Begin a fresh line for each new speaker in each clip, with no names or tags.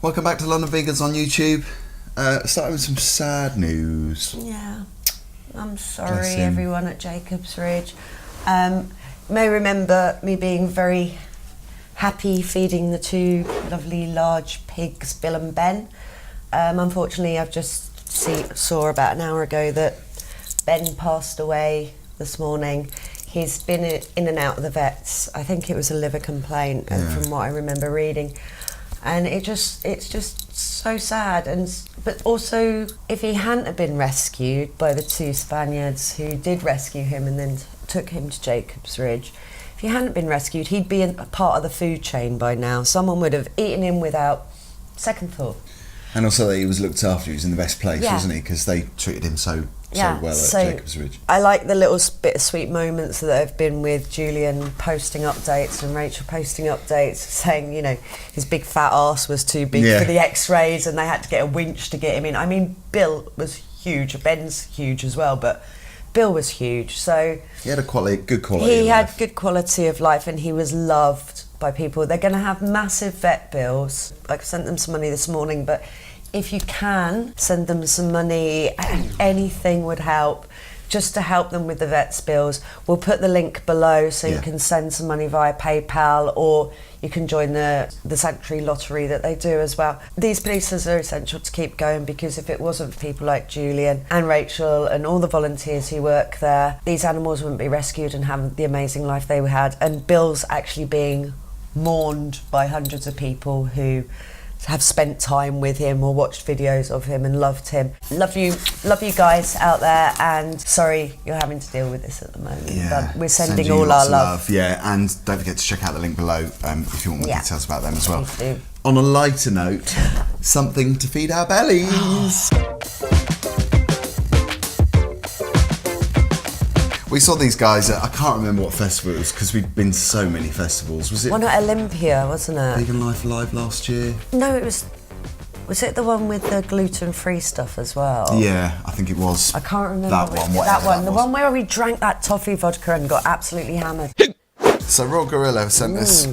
Welcome back to LDN Vegans on YouTube. Starting with some sad news.
Yeah, I'm sorry everyone at Jacob's Ridge. May remember me being very happy feeding the two lovely large pigs, Bill and Ben. Unfortunately, I've just saw about an hour ago that Ben passed away this morning. He's been in and out of the vets. I think it was a liver complaint, from what I remember reading. And it's just so sad. But also, if he hadn't have been rescued by the two Spaniards who did rescue him and then took him to Jacob's Ridge, if he hadn't been rescued, he'd be a part of the food chain by now. Someone would have eaten him without second thought.
And also that he was looked after, he was in the best place, wasn't he? Because they treated him so well at Jacob's Ridge.
I like the little bittersweet moments that have been with Julian posting updates and Rachel posting updates, saying, you know, his big fat arse was too big for the x-rays and they had to get a winch to get him in. I mean, Bill was huge, Ben's huge as well, but Bill was huge. So
he had good quality
He
of
had
life.
good quality of life and he was loved by people. They're going to have massive vet bills. I sent them some money this morning, but if you can, send them some money. Anything would help, just to help them with the vet's bills. We'll put the link below so you can send some money via PayPal, or you can join the Sanctuary Lottery that they do as well. These places are essential to keep going, because if it wasn't for people like Julian and Rachel and all the volunteers who work there, these animals wouldn't be rescued and have the amazing life they had. And Bill's actually being mourned by hundreds of people who have spent time with him or watched videos of him and loved him. Love you guys out there, and sorry you're having to deal with this at the moment. But we're sending all our love.
Yeah, and don't forget to check out the link below if you want more details about them as well.
Please do.
On a lighter note, something to feed our bellies. We saw these guys at, I can't remember what festival it was because we'd been to so many festivals. Was it
one at Olympia, wasn't it?
Vegan Life Alive last year?
No, it was it the one with the gluten-free stuff as well?
Yeah, I think it was.
I can't remember
that one.
The one where we drank that toffee vodka and got absolutely hammered.
So Raw Gorilla sent us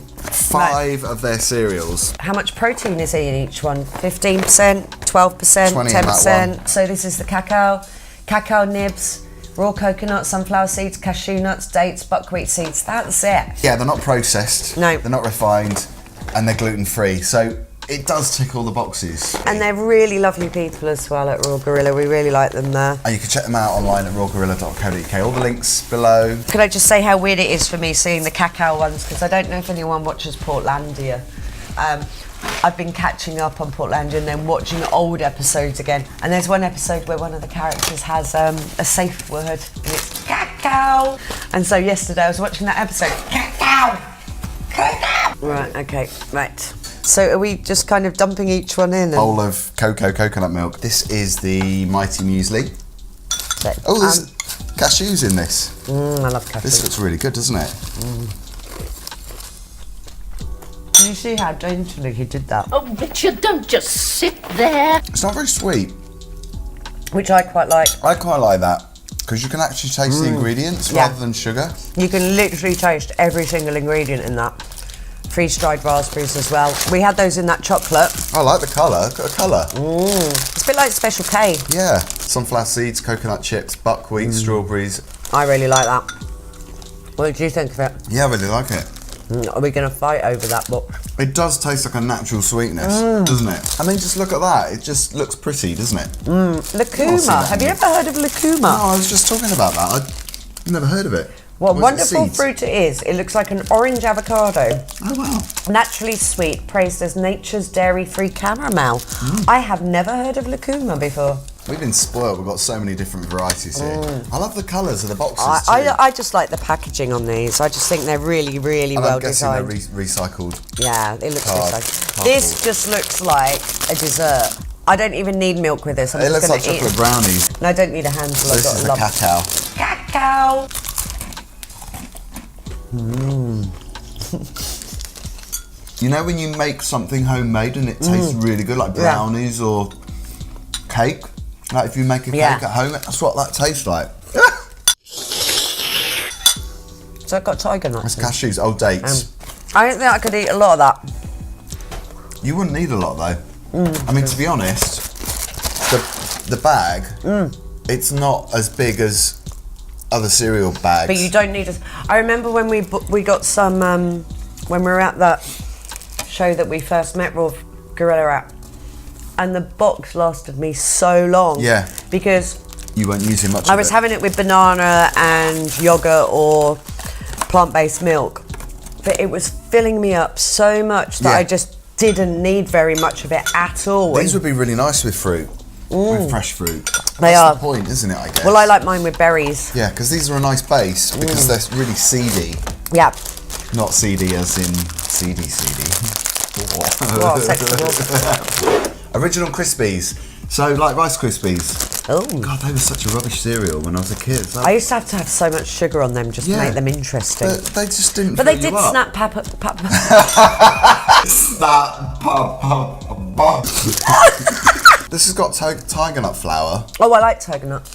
5 of their cereals.
How much protein is in each one? 15%, 12%, 10%. So this is the cacao nibs, raw coconut, sunflower seeds, cashew nuts, dates, buckwheat seeds. That's it.
Yeah, they're not processed.
No.
They're not refined, and they're gluten-free. So it does tick all the boxes.
And they're really lovely people as well at Raw Gorilla. We really like them there.
And you can check them out online at rawgorilla.co.uk. All the links below.
Could I just say how weird it is for me seeing the cacao ones, because I don't know if anyone watches Portlandia. I've been catching up on Portlandia and then watching old episodes again. And there's one episode where one of the characters has a safe word, and it's cacao. And so yesterday I was watching that episode, cacao. Right, okay, right. So are we just kind of dumping each one in?
Bowl of coconut milk. This is the Mighty Muesli. Oh, there's cashews in this.
I love cashews.
This looks really good, doesn't it?
Can you see how daintily he did that?
Oh, Richard, don't just sit there.
It's not very sweet.
Which I quite like.
I quite like that, because you can actually taste the ingredients rather than sugar.
You can literally taste every single ingredient in that. Freeze-dried raspberries as well. We had those in that chocolate.
I like the colour. Got a colour.
It's a bit like Special K.
Yeah. Sunflower seeds, coconut chips, buckwheat, strawberries.
I really like that. What do you think of it?
Yeah, I really like it.
Are we going to fight over that book?
It does taste like a natural sweetness, doesn't it? I mean, just look at that. It just looks pretty, doesn't it?
Lucuma. Have you ever heard of lucuma?
No, I was just talking about that. I've never heard of it.
What a wonderful fruit it is. It looks like an orange avocado.
Oh, wow.
Naturally sweet, praised as nature's dairy-free caramel. I have never heard of lucuma before.
We've been spoiled. We've got so many different varieties here. I love the colours of the boxes too.
I just like the packaging on these. I just think they're really, really
and
well
I'm guessing
designed.
they're recycled.
Yeah, it looks recycled. This just looks like a dessert. I don't even need milk with this.
It looks like chocolate brownies.
And I don't need a handful.
So this is the cacao.
Cacao.
You know when you make something homemade and it tastes really good, like brownies or cake? Like if you make a cake at home, that's what that tastes like.
So I've got tiger nuts.
It's cashews, old dates.
I don't think I could eat a lot of that.
You wouldn't need a lot though. I mean, to be honest, the bag, it's not as big as other cereal bags.
But you don't need a... I remember when we got some, when we were at that show that we first met Raw Gorilla at, and the box lasted me so long.
Yeah.
Because...
You weren't using much
I was having it with banana and yogurt or plant-based milk, but it was filling me up so much that I just didn't need very much of it at all.
These would be really nice with fruit, with fresh fruit.
They are.
That's the point, isn't it, I guess?
Well, I like mine with berries.
Yeah, because these are a nice base, because they're really seedy.
Yeah.
Not seedy as in seedy.
Well, sexual.
Original Krispies. So, like Rice Krispies.
Oh.
God, they were such a rubbish cereal when I was a kid.
I used to have so much sugar on them just to make them interesting.
But they just didn't.
But they did snap papa.
This has got tiger nut flour.
Oh, I like tiger nut.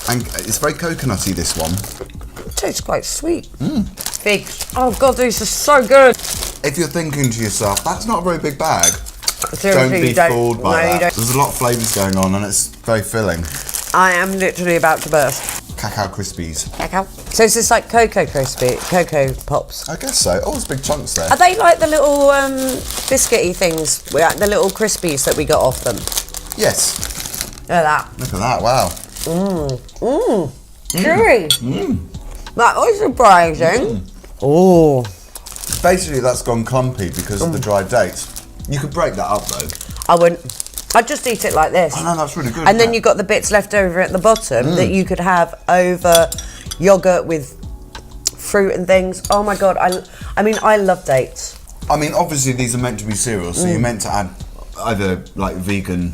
And it's very coconutty, this one.
It tastes quite sweet. Figs. Oh God, these are so good.
If you're thinking to yourself, that's not a very big bag,
Seriously,
don't be fooled by that.
don't.
There's a lot of flavours going on and it's very filling.
I am literally about to burst.
Cacao Krispies.
Cacao. So is this like Cocoa Pops?
I guess so. Oh, there's big chunks there.
Are they like the little biscuity things, the little Crispies that we got off them?
Yes.
Look at that.
Look at that, wow.
Chewy. That was surprising. Oh.
Basically, that's gone clumpy because of the dried dates. You could break that up though.
I wouldn't. I'd just eat it like this.
Oh no, that's really good.
And then you got the bits left over at the bottom that you could have over yogurt with fruit and things. Oh my God, I mean, I love dates.
I mean, obviously these are meant to be cereals, so you're meant to add either like vegan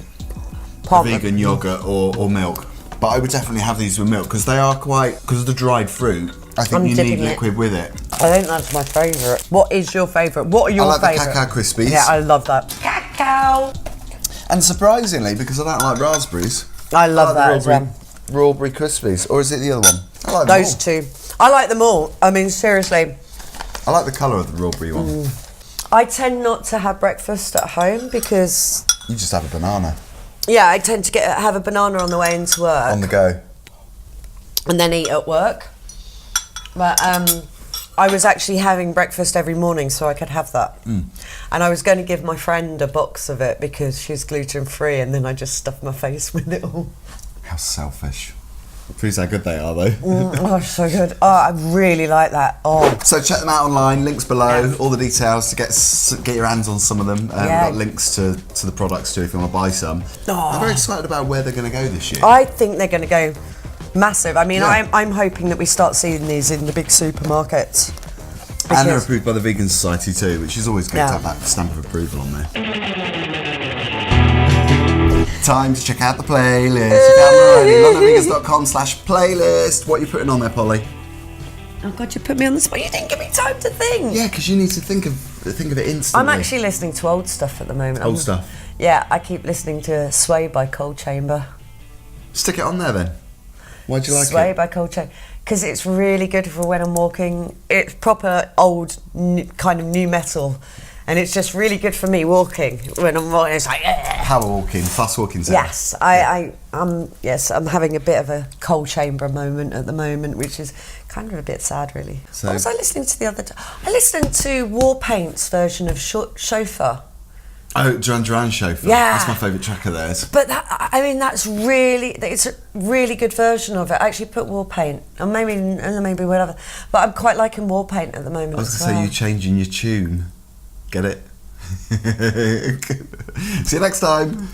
yogurt or milk. But I would definitely have these with milk because they are quite, because of the dried fruit, I think you need liquid with it.
I think that's my favourite. What is your favourite? What are your favourite?
I like the Cacao Krispies.
Yeah, I love that. Cacao!
And surprisingly, because I don't like raspberries,
I love that as well.
Strawberry Krispies, or is it the other one? I like
those two. I like them all. I mean, seriously.
I like the colour of the strawberry one.
I tend not to have breakfast at home because...
You just have a banana.
Yeah, I tend to have a banana on the way into work.
On the go.
And then eat at work. But I was actually having breakfast every morning so I could have that. And I was going to give my friend a box of it because she's gluten-free, and then I just stuffed my face with it all.
How selfish. Proves how good they are though.
Oh, so good. Oh, I really like that. Oh.
So check them out online, links below, all the details to get your hands on some of them. We've got links to the products too if you want to buy some. I'm very excited about where they're going to go this year.
I think they're going to go massive. I mean, I'm hoping that we start seeing these in the big supermarkets.
And they're approved by the Vegan Society too, which is always good to have that stamp of approval on there. Time to check out the playlist. If you haven't already, londonvegans.com/playlist. What are you putting on there, Polly?
Oh God, you put me on the spot. You didn't give me time to think.
Yeah, because you need to think of it instantly.
I'm actually listening to old stuff at the moment.
Old stuff?
Yeah, I keep listening to Sway by Cold Chamber.
Stick it on there then. Why do you like
Sway
it?
by Cold Chamber. Because it's really good for when I'm walking. It's proper old kind of new metal. And it's just really good for me walking. When I'm walking, it's like...
Power walking, fast walking.
Yes, I'm having a bit of a Cold Chamber moment at the moment, which is kind of a bit sad, really.
So,
what was I listening to the other day? I listened to Warpaint's version of Chauffeur.
Oh, Duran Duran Chauffeur.
Yeah.
That's my favourite track of theirs.
But that, I mean, it's a really good version of it. I actually put Warpaint, or maybe whatever. But I'm quite liking Warpaint at the moment.
I was going to say, you changing your tune. Get it? See you next time.